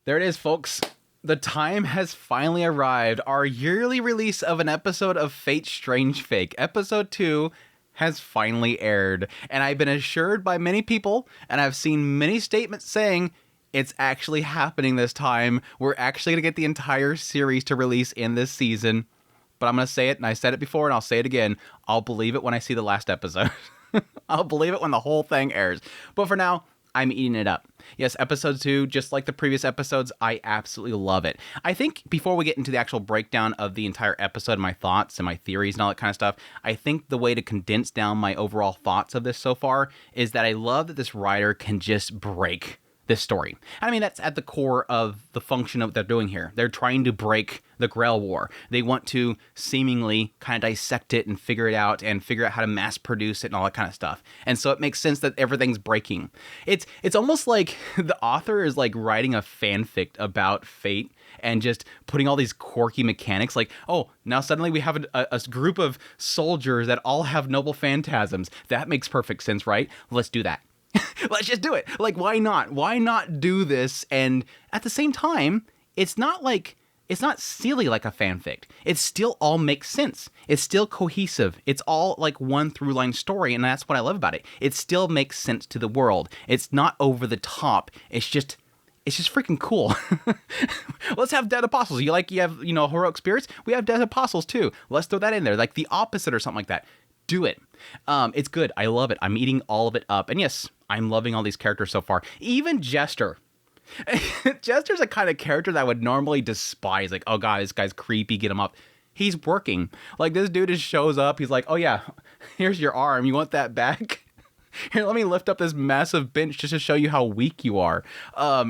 There it is, folks. The time has finally arrived. Our yearly release of an episode of Fate's Strange Fake. Episode 2 has finally aired. And I've been assured by many people, and I've seen many statements saying, it's actually happening this time. We're actually going to get the entire series to release in this season. But I'm going to say it, and I said it before, and I'll say it again. I'll believe it when I see the last episode. I'll believe it when the whole thing airs. But for now, I'm eating it up. Yes, episode 2, just like the previous episodes, I absolutely love it. I think before we get into the actual breakdown of the entire episode, my thoughts and my theories and all that kind of stuff, I think the way to condense down my overall thoughts of this so far is that I love that this writer can just break this story. I mean, that's at the core of the function of what they're doing here. They're trying to break the Grail War. They want to seemingly kind of dissect it and figure it out and figure out how to mass produce it and all that kind of stuff. And so it makes sense that everything's breaking. It's almost like the author is like writing a fanfic about Fate and just putting all these quirky mechanics like, oh, now suddenly we have a group of soldiers that all have noble phantasms. That makes perfect sense, right? Let's do that. Let's just do it. Like, why not? Why not do this? And at the same time, it's not silly like a fanfic. It still all makes sense. It's still cohesive. It's all like one through line story. And that's what I love about it. It still makes sense to the world. It's not over the top. It's just freaking cool. Let's have dead apostles. You have, heroic spirits. We have dead apostles too. Let's throw that in there. Like the opposite or something like that. Do it. It's good. I love it. I'm eating all of it up. And yes, I'm loving all these characters so far. Even Jester. Jester's a kind of character that I would normally despise. Like, oh god, this guy's creepy. Get him up. He's working. Like, this dude just shows up. He's like, oh yeah, here's your arm. You want that back? Here, let me lift up this massive bench just to show you how weak you are.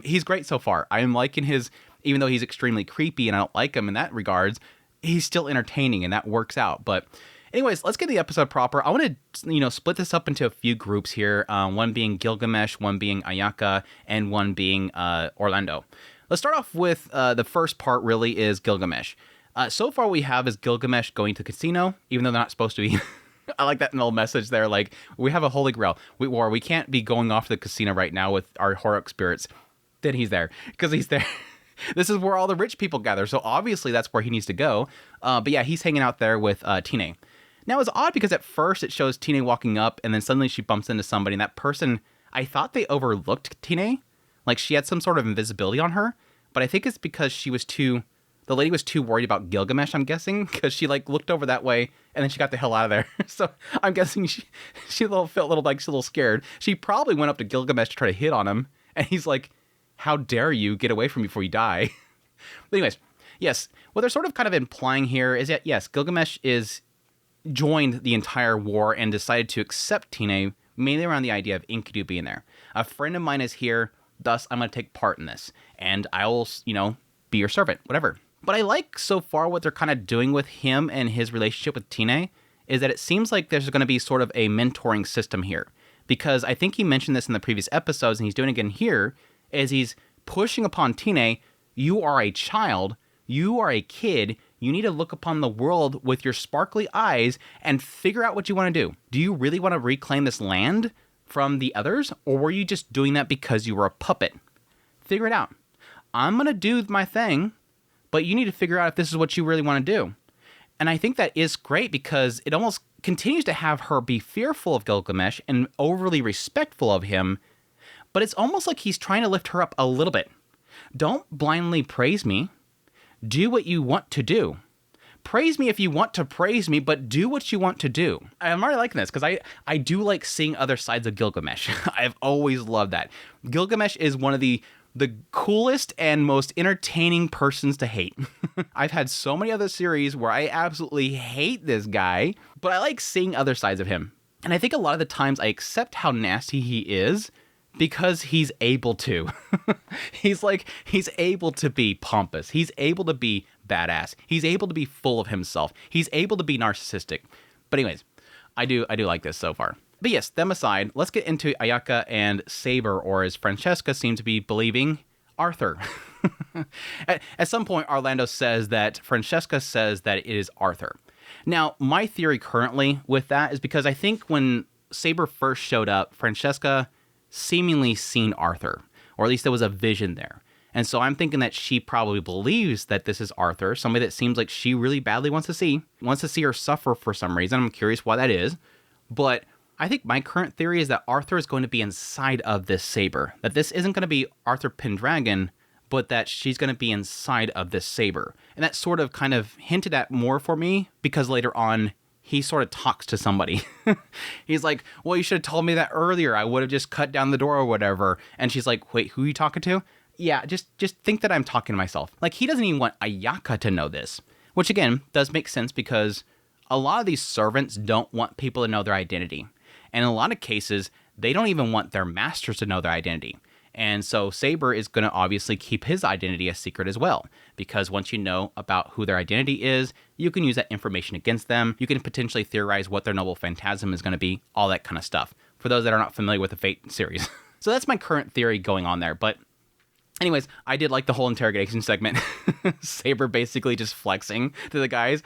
He's great so far. I'm liking his, even though he's extremely creepy and I don't like him in that regards, he's still entertaining and that works out. But anyways, let's get the episode proper. I want to, split this up into a few groups here. One being Gilgamesh, one being Ayaka, and one being Orlando. Let's start off with the first part really is Gilgamesh. So far we have is Gilgamesh going to the casino, even though they're not supposed to be. I like that little message there. Like, we have a holy grail. We can't be going off to the casino right now with our heroic spirits. Then he's there, because he's there. This is where all the rich people gather, so obviously that's where he needs to go. But yeah, he's hanging out there with Tina. Now, it's odd because at first it shows Tina walking up, and then suddenly she bumps into somebody, and that person, I thought they overlooked Tina. Like, she had some sort of invisibility on her, but I think it's because the lady was too worried about Gilgamesh, I'm guessing, because she, looked over that way, and then she got the hell out of there. So, I'm guessing she felt a little scared. She probably went up to Gilgamesh to try to hit on him, and he's like, how dare you get away from me before you die? But anyways, yes, what they're sort of kind of implying here is that, yes, Gilgamesh joined the entire war and decided to accept Tina, mainly around the idea of Enkidu being there. A friend of mine is here, thus I'm going to take part in this, and I will, be your servant, whatever. But I like so far what they're kind of doing with him and his relationship with Tina is that it seems like there's going to be sort of a mentoring system here. Because I think he mentioned this in the previous episodes, and he's doing it again here, is he's pushing upon Tina, you are a child, you are a kid, you need to look upon the world with your sparkly eyes and figure out what you want to do. Do you really want to reclaim this land from the others, or were you just doing that because you were a puppet? Figure it out. I'm going to do my thing, but you need to figure out if this is what you really want to do. And I think that is great because it almost continues to have her be fearful of Gilgamesh and overly respectful of him, but it's almost like he's trying to lift her up a little bit. Don't blindly praise me. Do what you want to do. Praise me if you want to praise me, but do what you want to do. I'm already liking this because I do like seeing other sides of Gilgamesh. I've always loved that. Gilgamesh is one of the coolest and most entertaining persons to hate. I've had so many other series where I absolutely hate this guy, but I like seeing other sides of him. And I think a lot of the times I accept how nasty he is because he's able to. He's able to be pompous. He's able to be badass. He's able to be full of himself. He's able to be narcissistic. But anyways, I do like this so far. But yes, them aside, let's get into Ayaka and Saber, or as Francesca seems to be believing, Arthur. At some point, Francesca says that it is Arthur. Now, my theory currently with that is because I think when Saber first showed up, Francesca seemingly seen Arthur, or at least there was a vision there. And so I'm thinking that she probably believes that this is Arthur, somebody that seems like she really badly wants to see her suffer for some reason. I'm curious why that is. But I think my current theory is that Arthur is going to be inside of this saber. That this isn't going to be Arthur Pendragon, but that she's going to be inside of this saber. And that sort of kind of hinted at more for me because later on, he sort of talks to somebody. He's like, well, you should have told me that earlier. I would have just cut down the door or whatever. And she's like, wait, who are you talking to? Yeah, just think that I'm talking to myself. Like, he doesn't even want Ayaka to know this. Which, again, does make sense because a lot of these servants don't want people to know their identity. And in a lot of cases, they don't even want their masters to know their identity. And so Saber is going to obviously keep his identity a secret as well, because once you know about who their identity is, you can use that information against them. You can potentially theorize what their noble phantasm is going to be, all that kind of stuff, for those that are not familiar with the Fate series. So that's my current theory going on there. But anyways, I did like the whole interrogation segment. Saber basically just flexing to the guys.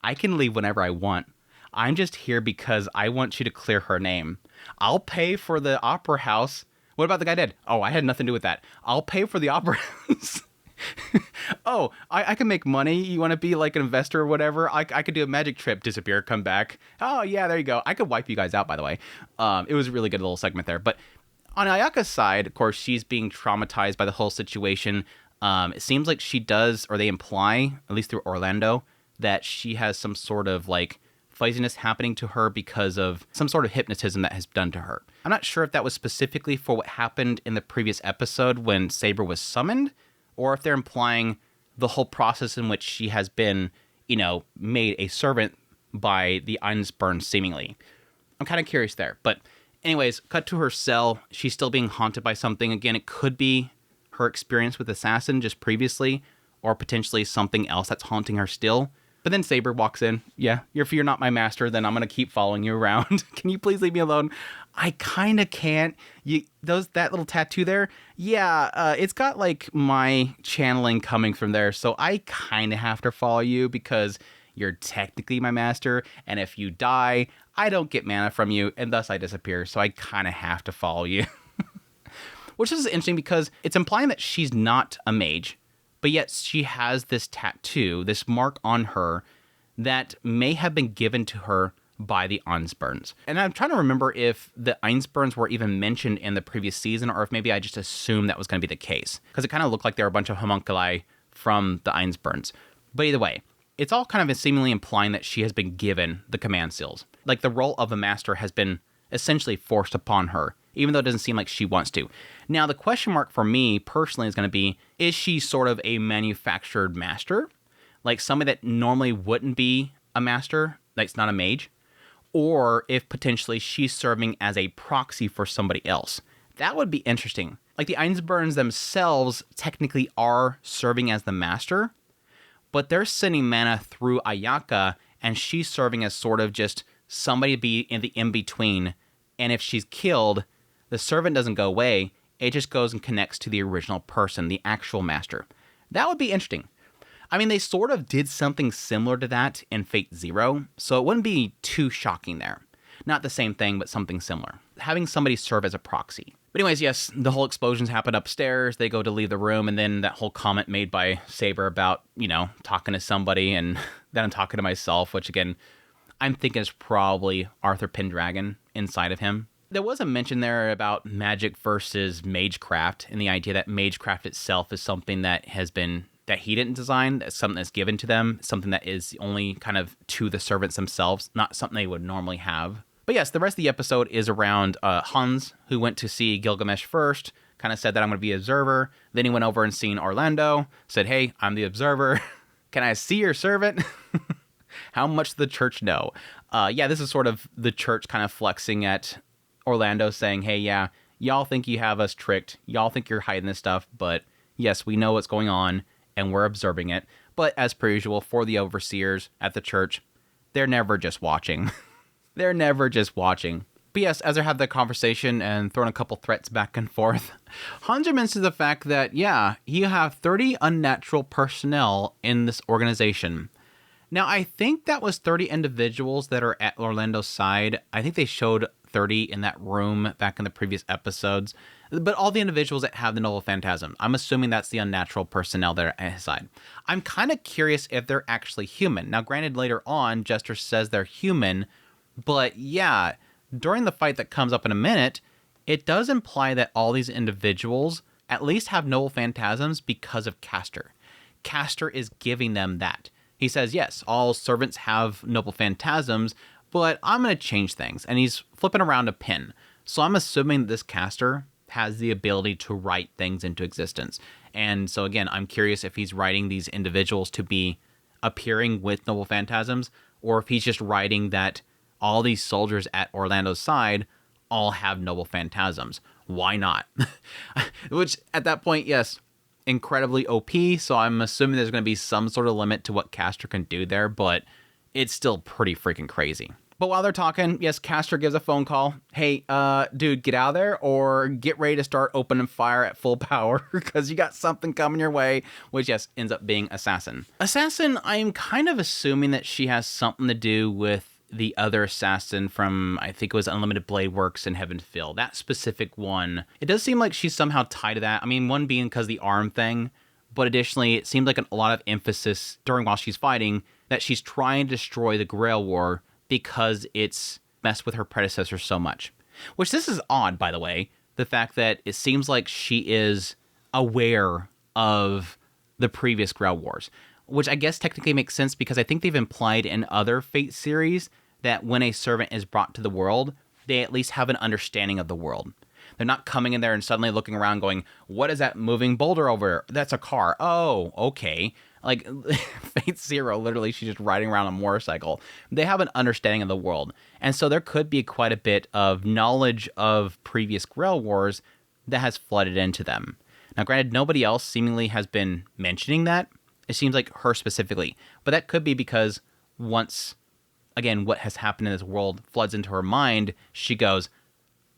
I can leave whenever I want. I'm just here because I want you to clear her name. I'll pay for the opera house. What about the guy dead? Oh, I had nothing to do with that. I'll pay for the opera house. Oh, I can make money. You want to be like an investor or whatever? I could do a magic trip, disappear, come back. Oh, yeah, there you go. I could wipe you guys out, by the way. It was a really good little segment there. But on Ayaka's side, of course, she's being traumatized by the whole situation. It seems like she does, or they imply, at least through Orlando, that she has some sort of like fuzziness happening to her because of some sort of hypnotism that has done to her. I'm not sure if that was specifically for what happened in the previous episode when Saber was summoned, or if they're implying the whole process in which she has been, made a servant by the Einsburn, seemingly. I'm kind of curious there. But anyways, cut to her cell. She's still being haunted by something. Again, it could be her experience with Assassin just previously, or potentially something else that's haunting her still. But then Saber walks in. Yeah, if you're not my master, then I'm going to keep following you around. Can you please leave me alone? I kind of can't. That little tattoo there, yeah, it's got like my channeling coming from there. So I kind of have to follow you because you're technically my master. And if you die, I don't get mana from you and thus I disappear. So I kind of have to follow you. Which is interesting because it's implying that she's not a mage. But yet she has this tattoo, this mark on her that may have been given to her by the Einsburns. And I'm trying to remember if the Einsburns were even mentioned in the previous season or if maybe I just assumed that was going to be the case. Because it kind of looked like they were a bunch of homunculi from the Einsburns. But either way, it's all kind of seemingly implying that she has been given the command seals. Like the role of a master has been essentially forced upon her, even though it doesn't seem like she wants to. Now, the question mark for me personally is going to be, is she sort of a manufactured master? Like somebody that normally wouldn't be a master, like it's not a mage? Or if potentially she's serving as a proxy for somebody else. That would be interesting. Like the Einsburns themselves technically are serving as the master, but they're sending mana through Ayaka, and she's serving as sort of just somebody to be in the in-between. And if she's killed, the servant doesn't go away. It just goes and connects to the original person, the actual master. That would be interesting. I mean, they sort of did something similar to that in Fate Zero, so it wouldn't be too shocking there. Not the same thing, but something similar. Having somebody serve as a proxy. But anyways, yes, the whole explosions happen upstairs. They go to leave the room, and then that whole comment made by Saber about, talking to somebody, and then I'm talking to myself, which again, I'm thinking is probably Arthur Pendragon inside of him. There was a mention there about magic versus magecraft, and the idea that magecraft itself is something that he didn't design, that's something that's given to them, something that is only kind of to the servants themselves, not something they would normally have. But yes, the rest of the episode is around Hans, who went to see Gilgamesh first, kind of said that I'm going to be an observer. Then he went over and seen Orlando, said, hey, I'm the observer. Can I see your servant? How much does the church know? This is sort of the church kind of flexing at Orlando, saying, hey, yeah, y'all think you have us tricked. Y'all think you're hiding this stuff, but yes, we know what's going on, and we're observing it. But as per usual, for the overseers at the church, they're never just watching. They're never just watching. But yes, as I have that conversation and throwing a couple threats back and forth, Hanser mentions the fact that, you have 30 unnatural personnel in this organization. Now, I think that was 30 individuals that are at Orlando's side. I think they showed 30 in that room back in the previous episodes. But all the individuals that have the noble phantasm, I'm assuming that's the unnatural personnel that are at his side. I'm kind of curious if they're actually human. Now, granted, later on, Jester says they're human, but yeah, during the fight that comes up in a minute, it does imply that all these individuals at least have noble phantasms because of Castor. Castor is giving them that. He says, yes, all servants have noble phantasms, but I'm going to change things. And he's flipping around a pin. So I'm assuming this Castor has the ability to write things into existence. And so again, I'm curious if he's writing these individuals to be appearing with noble phantasms, or if he's just writing that all these soldiers at Orlando's side all have noble phantasms. Why not? Which at that point, yes, incredibly OP. So I'm assuming there's going to be some sort of limit to what Castor can do there, but it's still pretty freaking crazy. But while they're talking, yes, Castor gives a phone call. Hey, dude, get out of there or get ready to start opening fire at full power because you got something coming your way, which, yes, ends up being Assassin. Assassin, I'm kind of assuming that she has something to do with the other assassin from, I think it was Unlimited Blade Works and Heaven Feel. That specific one. It does seem like she's somehow tied to that. I mean, one being because the arm thing, but additionally, it seems like a lot of emphasis while she's fighting that she's trying to destroy the Grail War because it's messed with her predecessor so much. Which this is odd, by the way, the fact that it seems like she is aware of the previous Grail Wars, which I guess technically makes sense because I think they've implied in other Fate series that when a servant is brought to the world, they at least have an understanding of the world. They're not coming in there and suddenly looking around going, what is that moving boulder over there? That's a car. Oh, okay. Like, Fate Zero, literally, she's just riding around on a motorcycle. They have an understanding of the world. And so there could be quite a bit of knowledge of previous Grail Wars that has flooded into them. Now, granted, nobody else seemingly has been mentioning that. It seems like her specifically. But that could be because once, again, what has happened in this world floods into her mind, she goes,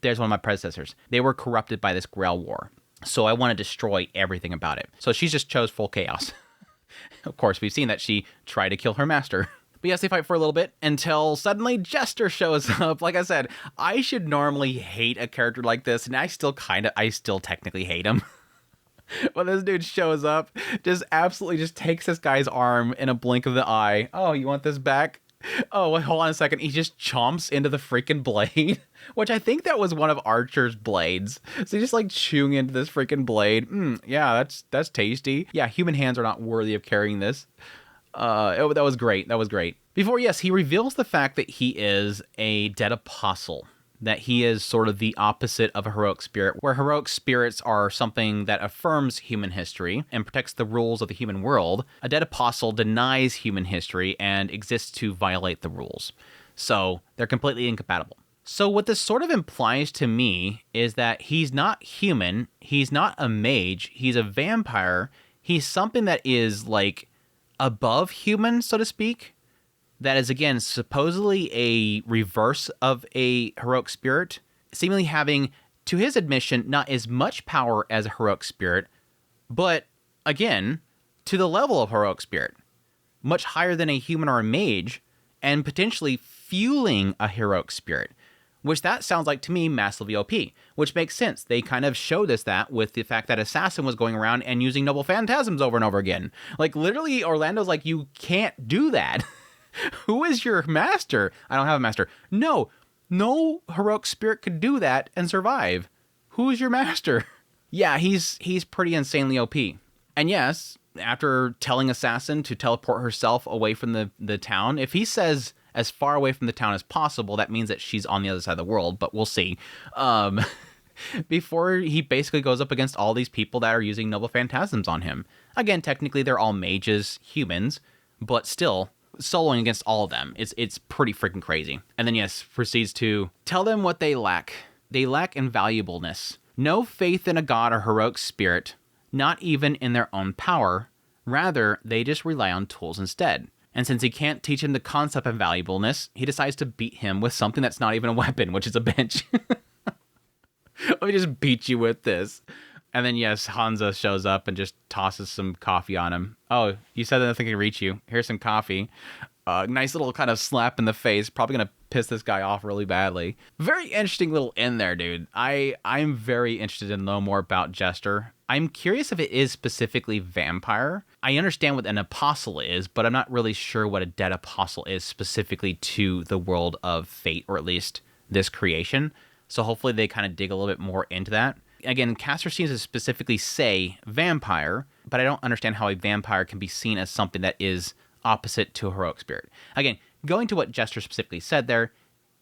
there's one of my predecessors. They were corrupted by this Grail War. So I want to destroy everything about it. So she just chose full chaos. Of course, we've seen that she tried to kill her master. But yes, they fight for a little bit until suddenly Jester shows up. Like I said, I should normally hate a character like this, and I still technically hate him. When this dude shows up, just absolutely just takes this guy's arm in a blink of the eye. Oh, you want this back? Oh, wait, hold on a second. He just chomps into the freaking blade, which I think that was one of Archer's blades. So he's just like chewing into this freaking blade. Yeah, that's tasty. Yeah, human hands are not worthy of carrying this. That was great. That was great. Before, yes, he reveals the fact that he is a dead apostle. That he is sort of the opposite of a heroic spirit, where heroic spirits are something that affirms human history and protects the rules of the human world. A dead apostle denies human history and exists to violate the rules. So they're completely incompatible. So what this sort of implies to me is that he's not human, he's not a mage, he's a vampire, he's something that is like above human, so to speak. That is, again, supposedly a reverse of a heroic spirit, seemingly having, to his admission, not as much power as a heroic spirit, but, again, to the level of heroic spirit, much higher than a human or a mage, and potentially fueling a heroic spirit, which that sounds like, to me, massively OP, which makes sense. They kind of showed us that with the fact that Assassin was going around and using noble phantasms over and over again. Like, literally, Orlando's like, you can't do that. Who is your master? I don't have a master. No heroic spirit could do that and survive. Who is your master? Yeah, he's pretty insanely OP. And yes, after telling Assassin to teleport herself away from the town, if he says as far away from the town as possible, that means that she's on the other side of the world, but we'll see. Before he basically goes up against all these people that are using noble phantasms on him. Again, technically they're all mages, humans, but still, soloing against all of them. It's pretty freaking crazy. And then, yes, proceeds to tell them what they lack. They lack invaluableness. No faith in a god or heroic spirit, not even in their own power. Rather, they just rely on tools instead. And since he can't teach him the concept of invaluableness, he decides to beat him with something that's not even a weapon, which is a bench. Let me just beat you with this. And then, yes, Hansa shows up and just tosses some coffee on him. Oh, you said that nothing can reach you. Here's some coffee. Nice little kind of slap in the face. Probably going to piss this guy off really badly. Very interesting little end there, dude. I'm very interested to know more about Jester. I'm curious if it is specifically vampire. I understand what an apostle is, but I'm not really sure what a dead apostle is specifically to the world of Fate, or at least this creation. So hopefully they kind of dig a little bit more into that. Again, Caster seems to specifically say vampire, but I don't understand how a vampire can be seen as something that is opposite to a heroic spirit. Again, going to what Jester specifically said there,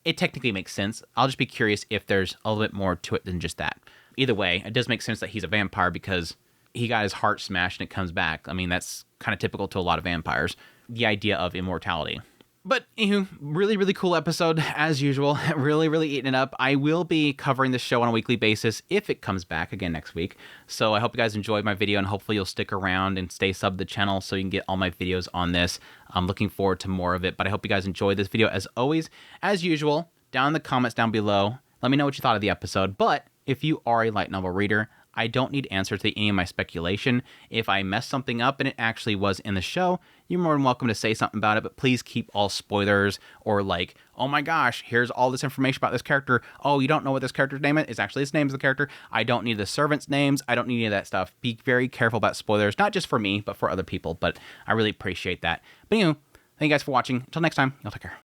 it technically makes sense. I'll just be curious if there's a little bit more to it than just that. Either way, it does make sense that he's a vampire because he got his heart smashed and it comes back. I mean, that's kind of typical to a lot of vampires, the idea of immortality. But anywho, really, really cool episode, as usual. Really, really eating it up. I will be covering this show on a weekly basis if it comes back again next week. So I hope you guys enjoyed my video, and hopefully you'll stick around and stay subbed to the channel so you can get all my videos on this. I'm looking forward to more of it, but I hope you guys enjoyed this video. As always, as usual, down in the comments down below, let me know what you thought of the episode. But if you are a light novel reader, I don't need answers to any of my speculation. If I messed something up and it actually was in the show, you're more than welcome to say something about it, but please keep all spoilers or like, oh my gosh, here's all this information about this character. Oh, you don't know what this character's name is? It's actually his name is the character. I don't need the servants' names. I don't need any of that stuff. Be very careful about spoilers, not just for me, but for other people. But I really appreciate that. But anyway, thank you guys for watching. Until next time, y'all take care.